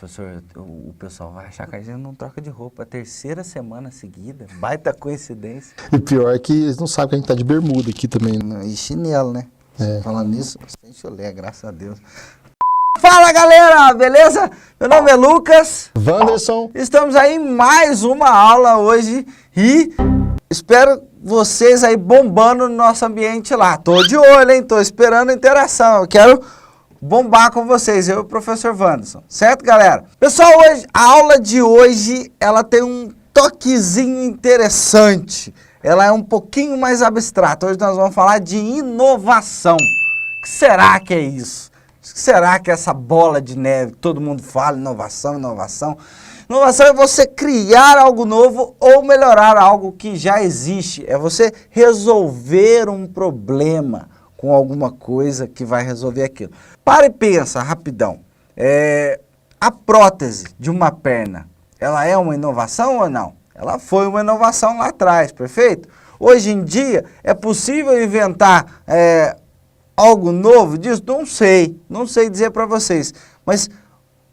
Professor, o pessoal vai achar que a gente não troca de roupa a terceira semana seguida. Baita coincidência. E pior é que eles não sabem que a gente tá de bermuda aqui também. E chinelo, né? É. Falando nisso, sem chulé, graças a Deus. Fala, galera, beleza? Meu nome é Lucas. Wanderson. Estamos aí em mais uma aula hoje e espero vocês aí bombando no nosso ambiente lá. Tô de olho, hein? Tô esperando interação. Eu quero bombar com vocês, eu e o professor Wanderson. Certo, galera? Pessoal, hoje, a aula de hoje, ela tem um toquezinho interessante. Ela é um pouquinho mais abstrata. Hoje nós vamos falar de inovação. O que será que é isso? O que será que é essa bola de neve? Todo mundo fala inovação, inovação. Inovação é você criar algo novo ou melhorar algo que já existe. É você resolver um problema com alguma coisa que vai resolver aquilo. Para e pensa, rapidão. A prótese de uma perna, ela é uma inovação ou não? Ela foi uma inovação lá atrás, perfeito? Hoje em dia, é possível inventar algo novo disso? Não sei dizer para vocês. Mas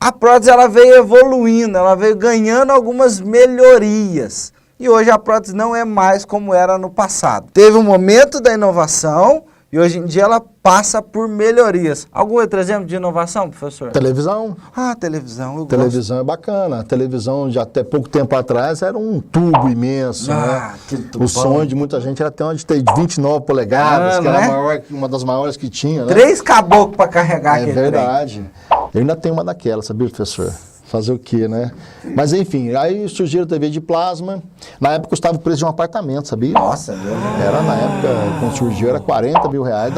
a prótese ela veio evoluindo, ela veio ganhando algumas melhorias. E hoje a prótese não é mais como era no passado. Teve um momento da inovação e hoje em dia ela passa por melhorias. Algum outro exemplo de inovação, professor? Televisão. Ah, televisão, eu Televisão é bacana. A televisão, de até pouco tempo atrás, era um tubo imenso, né? Que tubão. O sonho de muita gente era ter uma de 29 polegadas, que era uma das maiores que tinha, né? 3 caboclos para carregar aquele trem. É verdade. Eu ainda tenho uma daquela, sabia, professor? Fazer o quê, né? Mas enfim, aí surgiu a TV de plasma. Na época custava o preço de um apartamento, sabia? Nossa, meu Deus. Era na época, quando surgiu, era 40 mil reais.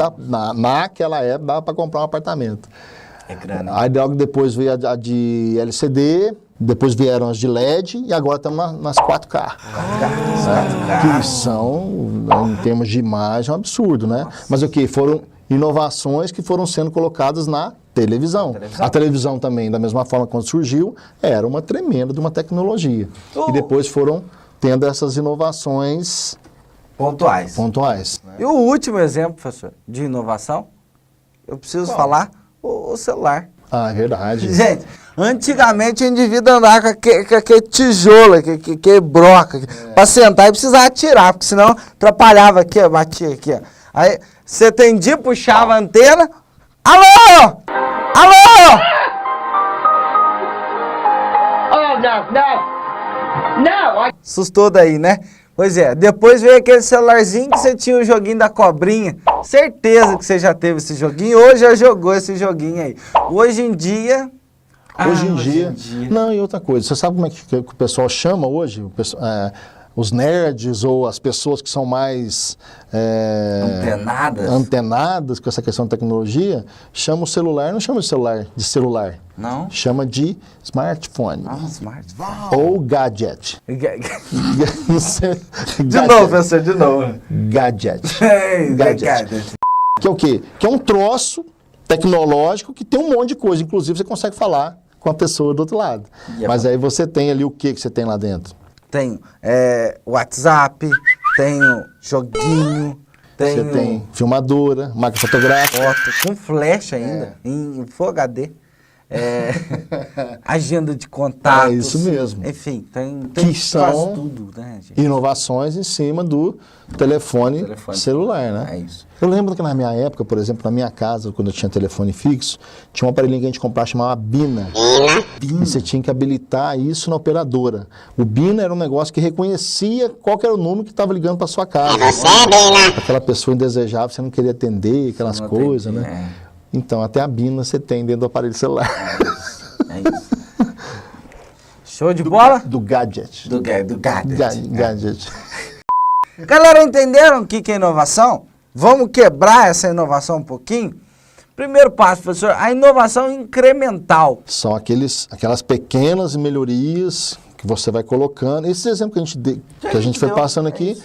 Naquela época dava para comprar um apartamento. É grande. Aí logo depois veio a de LCD, depois vieram as de LED e agora estamos nas 4K. 4K. Que são, em termos de imagem, um absurdo, né? Mas o que? Foram inovações que foram sendo colocadas na televisão. A televisão também, da mesma forma quando surgiu, era uma tremenda de uma tecnologia. E depois foram tendo essas inovações pontuais. E o último exemplo, professor, de inovação, eu preciso falar, o celular. Ah, é verdade. Gente, antigamente o indivíduo andava com aquele tijolo, aquele broca, para sentar e precisava atirar, porque senão atrapalhava aqui, ó, batia aqui, ó. Aí você atendia, puxava a antena, alô! Alô! Oh, no. Assustou daí, né? Pois é, depois veio aquele celularzinho que você tinha o joguinho da cobrinha. Certeza que você já teve esse joguinho, ou já jogou esse joguinho aí. Hoje em dia... Hoje em dia... Não, e outra coisa, você sabe como é que o pessoal chama hoje? Os nerds ou as pessoas que são mais antenadas com essa questão de tecnologia, chama o celular, não chama de celular. Não? Chama de smartphone. Smartphone. Ou gadget. Não sei. De novo, professor, de novo. Gadget. Gadget. Que é o quê? Que é um troço tecnológico que tem um monte de coisa. Inclusive, você consegue falar com a pessoa do outro lado. Mas aí você tem ali o que você tem lá dentro? Tenho WhatsApp, tenho joguinho, tenho... Você tem filmadora, máquina fotográfica. Foto, com flash ainda, em Full HD. Agenda de contatos. É isso mesmo. Enfim, tem Que são tudo, né, gente? inovações em cima do telefone celular, né? É isso. Eu lembro que na minha época, por exemplo, na minha casa, quando eu tinha telefone fixo, tinha um aparelhinho que a gente comprava chamava Bina. E você tinha que habilitar isso na operadora. O Bina era um negócio que reconhecia qual que era o número que estava ligando para sua casa. Aquela pessoa indesejável, você não queria atender, aquelas coisas, né? Então, até a Bina você tem dentro do aparelho celular. É isso. Show de bola? Do gadget. Do gadget. Gadget. Galera, entenderam o que é inovação? Vamos quebrar essa inovação um pouquinho? Primeiro passo, professor, a inovação incremental. São aquelas pequenas melhorias que você vai colocando. Esses exemplos que a gente foi passando aqui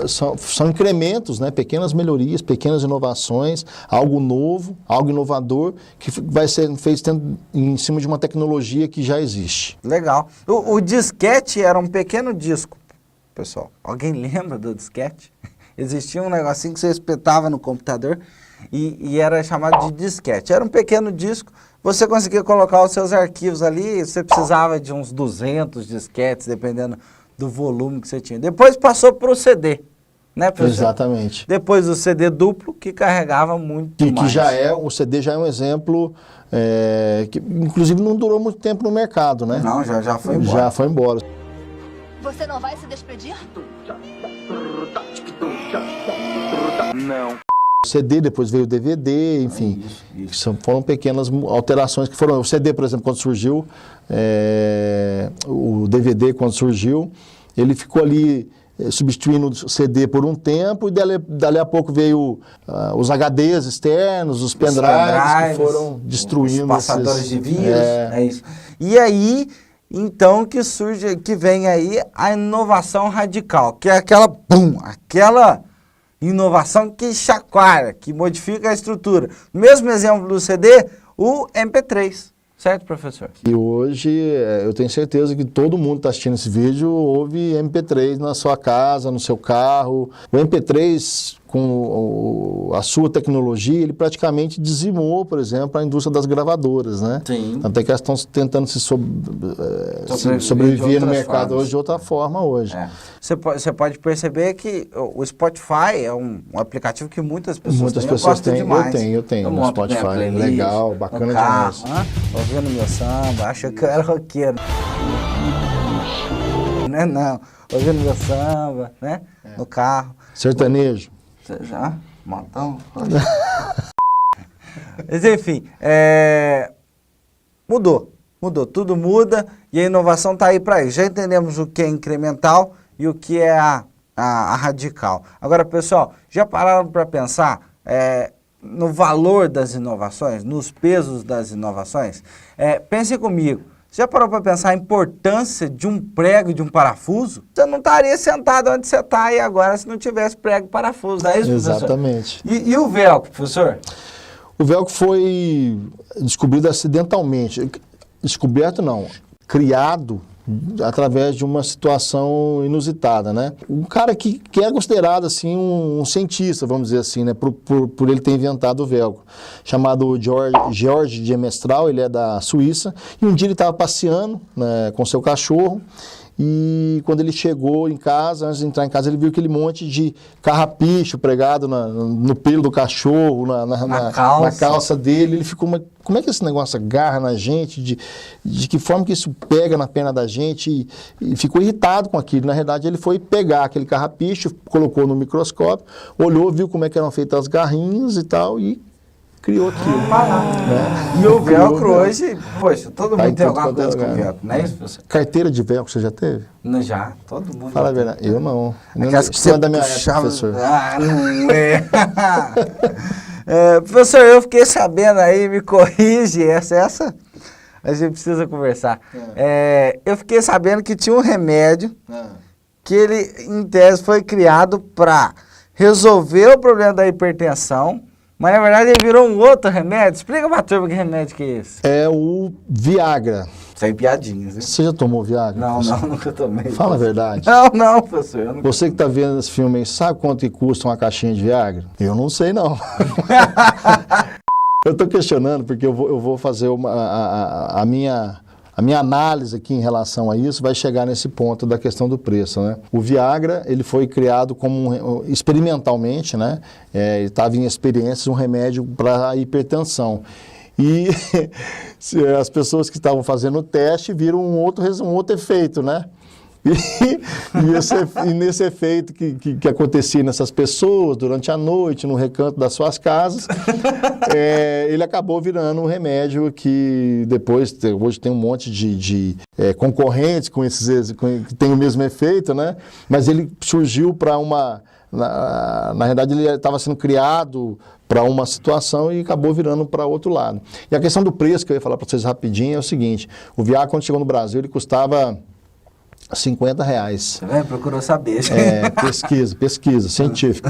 são incrementos, né? Pequenas melhorias, pequenas inovações, algo novo, algo inovador, que vai ser feito em cima de uma tecnologia que já existe. Legal. O disquete era um pequeno disco, pessoal. Alguém lembra do disquete? Existia um negocinho que você espetava no computador e era chamado de disquete. Era um pequeno disco, você conseguia colocar os seus arquivos ali, você precisava de uns 200 disquetes, dependendo do volume que você tinha. Depois passou para o CD, né, professor? Exatamente. Depois o CD duplo, que carregava muito mais. O CD já é um exemplo, que inclusive não durou muito tempo no mercado, né? Não, já foi embora. Já foi embora. Você não vai se despedir? Não. O CD, depois veio o DVD, enfim. Isso. Foram pequenas alterações que foram. O CD, por exemplo, quando surgiu, o DVD, quando surgiu, ele ficou ali substituindo o CD por um tempo, e dali a pouco veio os HDs externos, os pendrives que foram destruindo. Os passadores de vírus, é isso. E aí, então, que vem aí a inovação radical, que é aquela inovação que chacoalha, que modifica a estrutura. Mesmo exemplo do CD, o MP3. Certo, professor? E hoje, eu tenho certeza que todo mundo está assistindo esse vídeo ouve MP3 na sua casa, no seu carro. O MP3, com a sua tecnologia, ele praticamente dizimou, por exemplo, a indústria das gravadoras, né? Sim. Até que elas estão tentando se sobreviver no mercado hoje de outra forma hoje. Você pode perceber que o Spotify é um aplicativo que muitas pessoas têm. Demais. Eu tenho no Spotify. Playlist, legal, bacana demais. Ouvindo meu samba, acho que eu era roqueiro. Não. Ouvindo meu samba, né? No carro. Sertanejo. Você já? Montão? Mas enfim, mudou, tudo muda e a inovação está aí para isso. Já entendemos o que é incremental e o que é a radical. Agora, pessoal, já pararam para pensar no valor das inovações, nos pesos das inovações? Pense comigo. Você já parou para pensar a importância de um prego e de um parafuso? Você não estaria sentado onde você está aí agora se não tivesse prego e parafuso, não é isso, professor? Exatamente. E o velcro, professor? O velcro foi descobrido acidentalmente. Descoberto não, criado através de uma situação inusitada, né? Um cara que é considerado assim um cientista, vamos dizer assim, né? Por ele ter inventado o velcro, chamado George de Mestral, ele é da Suíça, e um dia ele estava passeando, né, com seu cachorro, e quando ele chegou em casa, antes de entrar em casa, ele viu aquele monte de carrapicho pregado no pelo do cachorro, na calça dele. Ele ficou, mas como é que esse negócio agarra na gente? De que forma que isso pega na perna da gente? E ficou irritado com aquilo. Na verdade, ele foi pegar aquele carrapicho, colocou no microscópio, olhou, viu como é que eram feitas as garrinhas e tal, e criou aquilo. Né? E o velcro hoje, poxa, todo mundo tem alguma coisa com velcro, não é isso, professor? Carteira de velcro você já teve? Não, já, todo mundo. Fala a verdade, eu não. Você é da minha época, professor. Não é. Professor, eu fiquei sabendo aí, me corrige, essa a gente precisa conversar. Eu fiquei sabendo que tinha um remédio que ele, em tese, foi criado para resolver o problema da hipertensão, mas na verdade ele virou um outro remédio. Explica pra turma que remédio que é esse. É o Viagra. Sem piadinhas, hein? Você já tomou Viagra? Não, nunca tomei. Fala a verdade. Não, professor. Você que tá vendo esse filme aí, sabe quanto que custa uma caixinha de Viagra? Eu não sei, não. Eu tô questionando porque eu vou fazer a minha análise aqui em relação a isso vai chegar nesse ponto da questão do preço, né? O Viagra, ele foi criado como experimentalmente, né? Ele estava em experiências, um remédio para hipertensão. E as pessoas que estavam fazendo o teste viram um outro efeito, né? E nesse efeito que acontecia nessas pessoas durante a noite, no recanto das suas casas, ele acabou virando um remédio que depois, hoje tem um monte de concorrentes que tem o mesmo efeito, né? Mas ele surgiu para na verdade, ele estava sendo criado para uma situação e acabou virando para outro lado. E a questão do preço, que eu ia falar para vocês rapidinho, é o seguinte: o Viagra, quando chegou no Brasil, ele custava R$50. Você vai, procurou saber. Pesquisa, científico.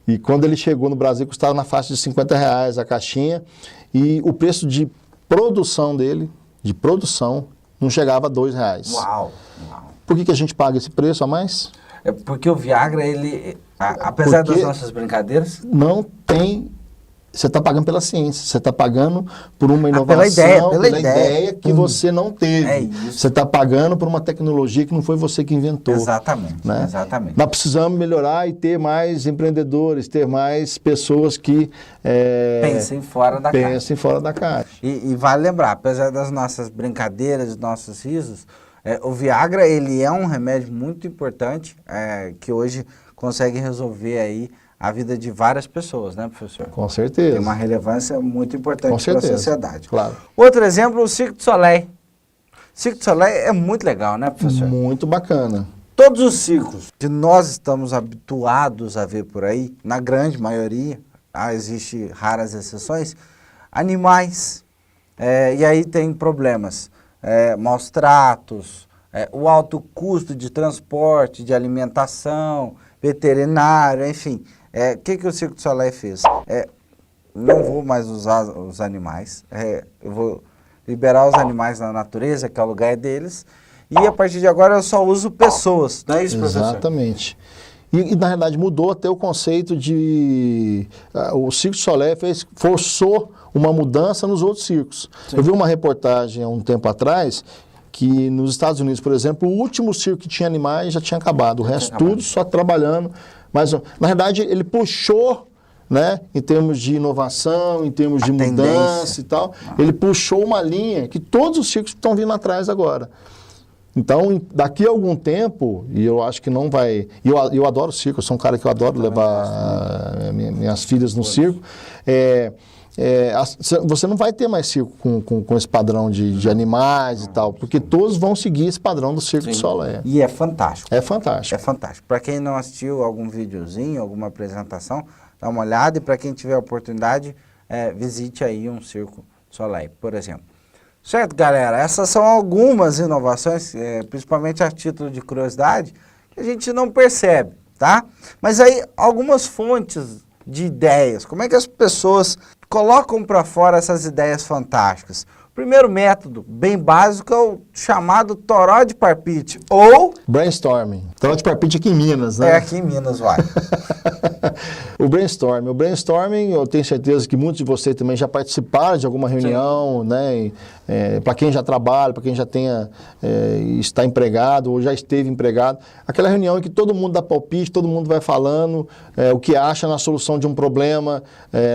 E quando ele chegou no Brasil, custava na faixa de R$50 a caixinha, e o preço de produção dele, não chegava a R$2. Uau! Por que a gente paga esse preço a mais? É porque o Viagra, ele, apesar das nossas brincadeiras... Não tem Você está pagando pela ciência, você está pagando por uma inovação, pela ideia que você não teve. É isso. Você está pagando por uma tecnologia que não foi você que inventou. Exatamente, né? exatamente. Nós precisamos melhorar e ter mais empreendedores, ter mais pessoas que Pensem fora da caixa. pensem fora da caixa. E vale lembrar, apesar das nossas brincadeiras, dos nossos risos, o Viagra, ele é um remédio muito importante, que hoje consegue resolver aí a vida de várias pessoas, né, professor? Com certeza. Tem uma relevância muito importante Com para a certeza, sociedade. claro. Outro exemplo, o Cirque du Soleil. O Cirque du Soleil é muito legal, né, professor? Muito bacana. Todos os circos que nós estamos habituados a ver por aí, na grande maioria, existem raras exceções, animais, e aí tem problemas, maus tratos, o alto custo de transporte, de alimentação, veterinário, enfim. O que o Cirque du Soleil fez? Não vou mais usar os animais, eu vou liberar os animais na natureza, que é o lugar deles, e a partir de agora eu só uso pessoas, não é isso, professor? Exatamente. E na realidade mudou até o conceito de... o Cirque du Soleil forçou uma mudança nos outros circos. Sim. Eu vi uma reportagem há um tempo atrás que nos Estados Unidos, por exemplo, o último circo que tinha animais já tinha acabado. O resto tudo só trabalhando. Mas, na verdade, ele puxou, né, em termos de inovação, em termos de mudança e tal, ele puxou uma linha que todos os circos estão vindo atrás agora. Então, daqui a algum tempo, e eu acho que não vai... Eu adoro circo, eu sou um cara que eu adoro levar minhas filhas no circo. Você não vai ter mais circo com esse padrão de animais e tal, porque todos vão seguir esse padrão do Cirque du Soleil. E é fantástico. É fantástico. É fantástico. Para quem não assistiu algum videozinho, alguma apresentação, dá uma olhada, e para quem tiver a oportunidade, visite aí um Cirque du Soleil, por exemplo. Certo, galera? Essas são algumas inovações, principalmente a título de curiosidade, que a gente não percebe, tá? Mas aí, algumas fontes de ideias, como é que as pessoas colocam para fora essas ideias fantásticas? O primeiro método, bem básico, é o chamado toró de parpite, ou... brainstorming. Toró de parpite aqui em Minas, né? Aqui em Minas, vai. O brainstorming, eu tenho certeza que muitos de vocês também já participaram de alguma reunião, né? Para quem já trabalha, para quem já está empregado ou já esteve empregado. Aquela reunião em que todo mundo dá palpite, todo mundo vai falando o que acha na solução de um problema,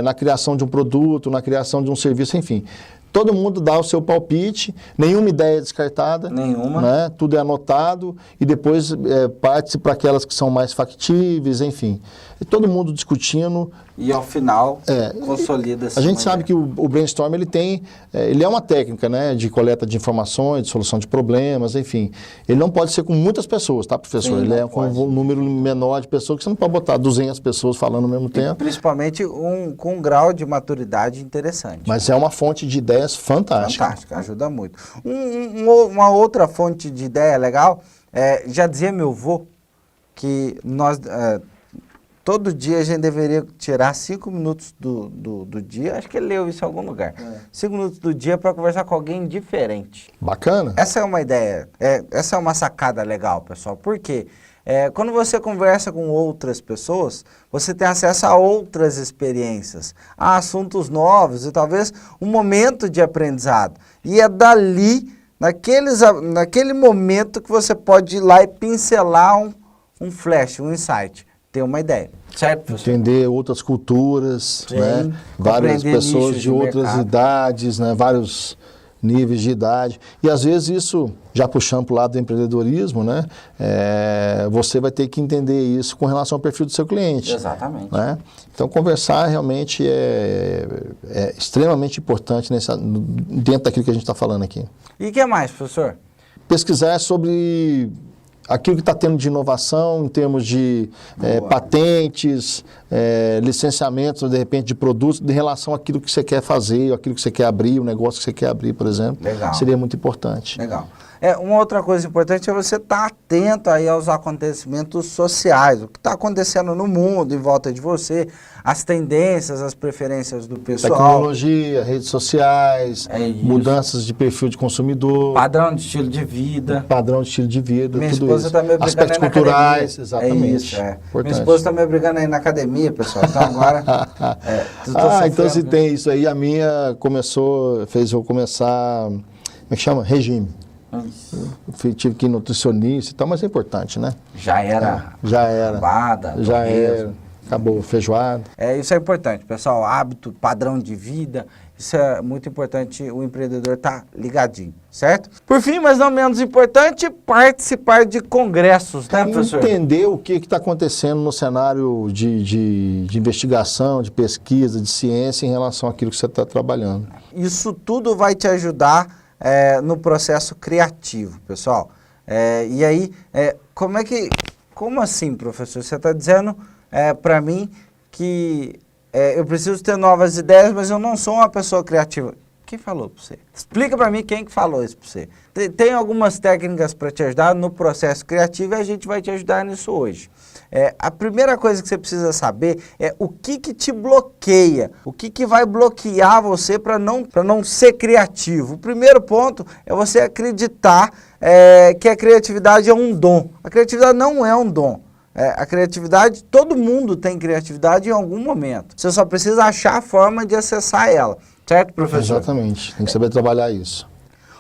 na criação de um produto, na criação de um serviço, enfim. Todo mundo dá o seu palpite, nenhuma ideia é descartada. Nenhuma. Né? Tudo é anotado e depois parte-se para aquelas que são mais factíveis, enfim. E todo mundo discutindo. E ao final, consolida-se. A gente sabe que o brainstorm ele é uma técnica, né, de coleta de informações, de solução de problemas, enfim. Ele não pode ser com muitas pessoas, tá, professor? Sim, ele é com um número menor de pessoas, que você não pode botar 200 pessoas falando ao mesmo tempo. Principalmente com um grau de maturidade interessante. Mas é uma fonte de ideias fantástica. Fantástica, ajuda muito. Uma outra fonte de ideia legal, já dizia meu avô, que nós... todo dia a gente deveria tirar 5 minutos do dia, acho que ele leu isso em algum lugar, 5 minutos do dia para conversar com alguém diferente. Bacana. Essa é uma ideia, essa é uma sacada legal, pessoal. Por quê? Quando você conversa com outras pessoas, você tem acesso a outras experiências, a assuntos novos e talvez um momento de aprendizado. E é dali, naquele momento, que você pode ir lá e pincelar um flash, um insight. Ter uma ideia, certo, professor? Entender outras culturas, Sim, né? Várias pessoas de outras mercado. idades, né? Vários níveis de idade. E às vezes isso, já puxando para o lado do empreendedorismo, né? Você vai ter que entender isso com relação ao perfil do seu cliente. Exatamente. Né? Então conversar realmente é extremamente importante dentro daquilo que a gente está falando aqui. E o que mais, professor? Pesquisar sobre aquilo que está tendo de inovação em termos de patentes, licenciamentos, de repente, de produtos, em relação àquilo que você quer fazer, aquilo que você quer abrir, o negócio que você quer abrir, por exemplo. Legal. Seria muito importante. Legal. Uma outra coisa importante é você estar atento aí aos acontecimentos sociais, o que está acontecendo no mundo, em volta de você, as tendências, as preferências do pessoal. Tecnologia, redes sociais, isso. mudanças de perfil de consumidor. Padrão de estilo de vida. Padrão de estilo de vida, Minha tudo esposa isso. tá me obrigando Aspectos aí na culturais, academia. exatamente. É isso, Minha Importante. esposa está me obrigando aí na academia, pessoal. Então agora... então se tem isso aí, a minha fez eu começar, como é que chama? Regime. Tive que ir nutricionista e tal, mas é importante, né? Já era. Já era. Barbada, Já torresmo. era. Acabou, feijoada. Isso é importante, pessoal. Hábito, padrão de vida, isso é muito importante, o empreendedor tá ligadinho, certo? Por fim, mas não menos importante, participar de congressos, né, professor? Entender o que está acontecendo no cenário de investigação, de pesquisa, de ciência em relação àquilo que você está trabalhando. Isso tudo vai te ajudar no processo criativo, pessoal. E aí, como assim, professor? Você está dizendo para mim que eu preciso ter novas ideias, mas eu não sou uma pessoa criativa. Quem falou para você? Explica para mim quem que falou isso para você. Tem algumas técnicas para te ajudar no processo criativo e a gente vai te ajudar nisso hoje. A primeira coisa que você precisa saber é o que te bloqueia, o que vai bloquear você para não ser criativo. O primeiro ponto é você acreditar que a criatividade é um dom. A criatividade não é um dom. A criatividade, todo mundo tem criatividade em algum momento. Você só precisa achar a forma de acessar ela. Certo, professor? Exatamente. Tem que saber trabalhar isso.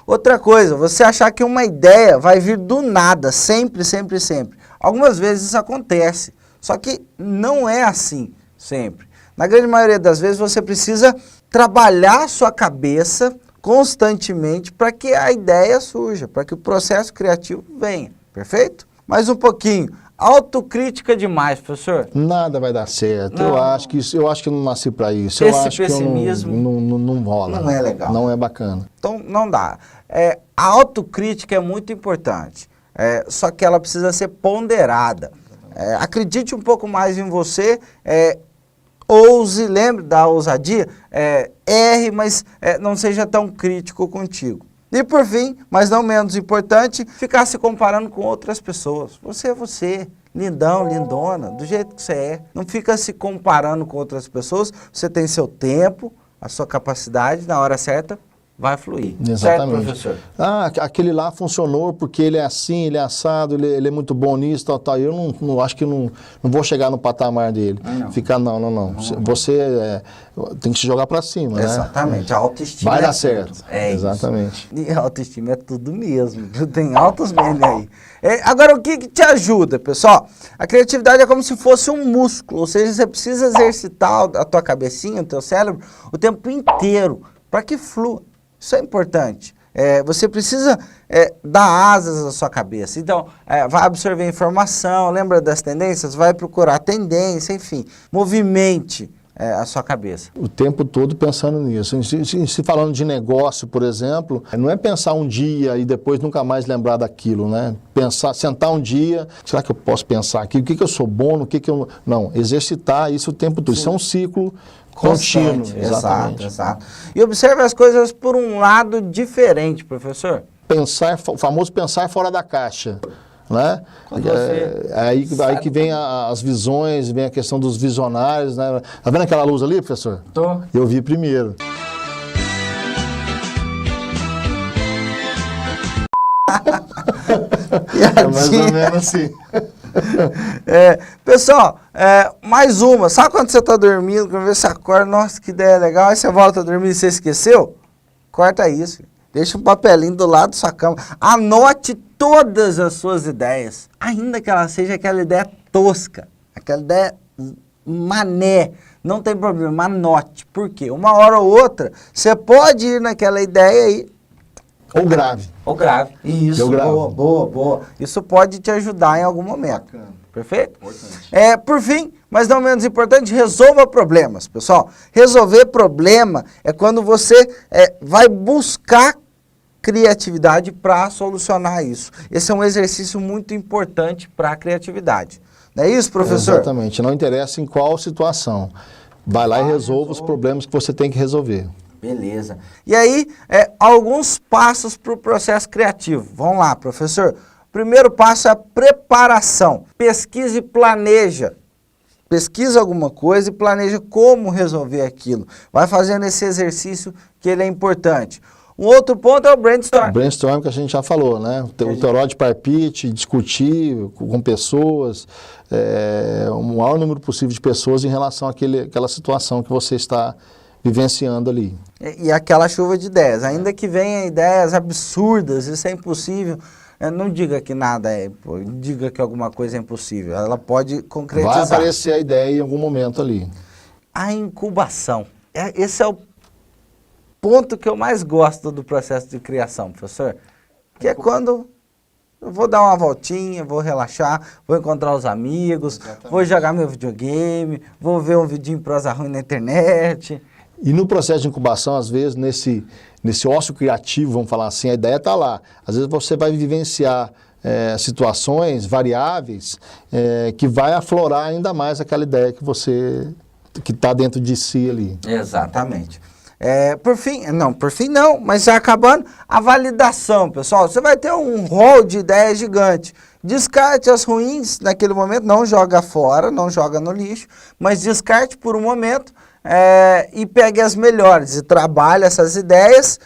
Outra coisa, você achar que uma ideia vai vir do nada, sempre, sempre, sempre. Algumas vezes isso acontece, só que não é assim sempre. Na grande maioria das vezes você precisa trabalhar a sua cabeça constantemente para que a ideia surja, para que o processo criativo venha. Perfeito? Mais um pouquinho. Autocrítica demais, professor. Nada vai dar certo. Não. Eu acho que eu não nasci para isso. Esse eu acho pessimismo que não rola. não é legal. Não é bacana. Então, não dá. A autocrítica é muito importante, só que ela precisa ser ponderada. Acredite um pouco mais em você, ouse, lembre da ousadia, erre, mas não seja tão crítico contigo. E por fim, mas não menos importante, ficar se comparando com outras pessoas. Você é você, lindão, lindona, do jeito que você é. Não fica se comparando com outras pessoas, você tem seu tempo, a sua capacidade, na hora certa, vai fluir. Exatamente. Certo, professor? Aquele lá funcionou porque ele é assim, ele é assado, ele é muito bom nisso, tal. Eu não acho que não vou chegar no patamar dele. Não. Ficar, não. Você tem que se jogar para cima, né? Exatamente, a autoestima vai é dar certo. tudo. Exatamente. Isso. E a autoestima é tudo mesmo. Tem altos memes aí. Agora, o que te ajuda, pessoal? A criatividade é como se fosse um músculo, ou seja, você precisa exercitar a tua cabecinha, o teu cérebro, o tempo inteiro, para que flua. Isso é importante. Você precisa dar asas à sua cabeça. Então, vai absorver informação, lembra das tendências? Vai procurar tendência, enfim. Movimente a sua cabeça. O tempo todo pensando nisso. Se falando de negócio, por exemplo, não é pensar um dia e depois nunca mais lembrar daquilo, né? Sentar um dia, será que eu posso pensar aqui? O que eu sou bom, no que eu... Não, exercitar isso o tempo todo. Sim. Isso é um ciclo contínuo. Exatamente. Exato. E observe as coisas por um lado diferente, professor. O famoso pensar fora da caixa. Né? Aí que vem as visões, vem a questão dos visionários, né? Tá vendo aquela luz ali, professor? Tô. Eu vi primeiro. É mais ou menos assim. Pessoal, mais uma. Sabe quando você está dormindo, quando você acorda, nossa, que ideia legal, aí você volta a dormir e você esqueceu? Corta isso. Deixa um papelinho do lado da sua cama. Anote todas as suas ideias, ainda que ela seja aquela ideia tosca, aquela ideia mané. Não tem problema, anote. Por quê? Uma hora ou outra, você pode ir naquela ideia aí. Ou grave. Ou grave. Isso, boa. Isso pode te ajudar em algum momento. Bacana. Perfeito? Importante. Por fim, mas não menos importante, resolva problemas, pessoal. Resolver problema é quando você vai buscar criatividade para solucionar isso. Esse é um exercício muito importante para a criatividade. Não é isso, professor? Exatamente. Não interessa em qual situação. Vai lá e resolva os problemas que você tem que resolver. Beleza. E aí, alguns passos para o processo criativo. Vamos lá, professor. Primeiro passo é a preparação. Pesquisa e planeja. Pesquisa alguma coisa e planeja como resolver aquilo. Vai fazendo esse exercício que ele é importante. Um outro ponto é o brainstorm. Brainstorm que a gente já falou, né? O teoria de palpite, discutir com pessoas, o maior número possível de pessoas em relação àquela situação que você está vivenciando ali. E aquela chuva de ideias. Ainda que venham ideias absurdas, isso é impossível. Não diga que nada diga que alguma coisa é impossível. Ela pode concretizar. Vai aparecer a ideia em algum momento ali. A incubação. Esse é o ponto que eu mais gosto do processo de criação, professor. Que é quando eu vou dar uma voltinha, vou relaxar, vou encontrar os amigos, vou jogar meu videogame, vou ver um vidinho prosa ruim na internet. E no processo de incubação, às vezes, nesse ócio criativo, vamos falar assim, a ideia está lá. Às vezes você vai vivenciar situações variáveis que vai aflorar ainda mais aquela ideia que está dentro de si ali. Exatamente. Por fim não, mas já acabando, a validação, pessoal. Você vai ter um rol de ideias gigante. Descarte as ruins naquele momento, não joga fora, não joga no lixo, mas descarte por um momento e pegue as melhores e trabalhe essas ideias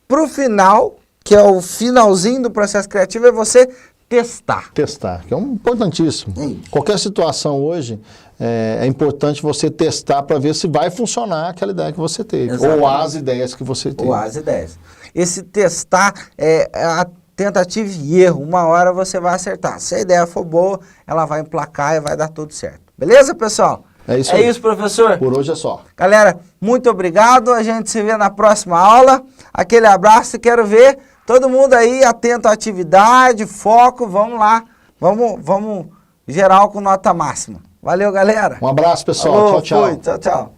para o final, que é o finalzinho do processo criativo, é você testar. Testar, que é importantíssimo. Qualquer situação hoje, é importante você testar para ver se vai funcionar aquela ideia que você teve. Exatamente. Ou as ideias que você teve. Ou as ideias. Esse testar é a tentativa e erro. Uma hora você vai acertar. Se a ideia for boa, ela vai emplacar e vai dar tudo certo. Beleza, pessoal? É isso aí. É isso, professor. Por hoje é só. Galera, muito obrigado. A gente se vê na próxima aula. Aquele abraço e quero ver todo mundo aí atento à atividade, foco. Vamos lá. Vamos geral com nota máxima. Valeu, galera. Um abraço, pessoal. Alô, tchau, tchau. fui. Tchau, tchau.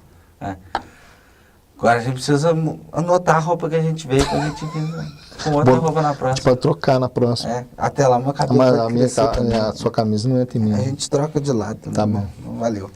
Agora a gente precisa anotar a roupa que a gente veio pra gente com outra roupa na próxima. A gente pode trocar na próxima. Até lá, meu cabelo vai crescer também. A sua camisa não entra em mim. A gente troca de lado também. Tá bom. Valeu.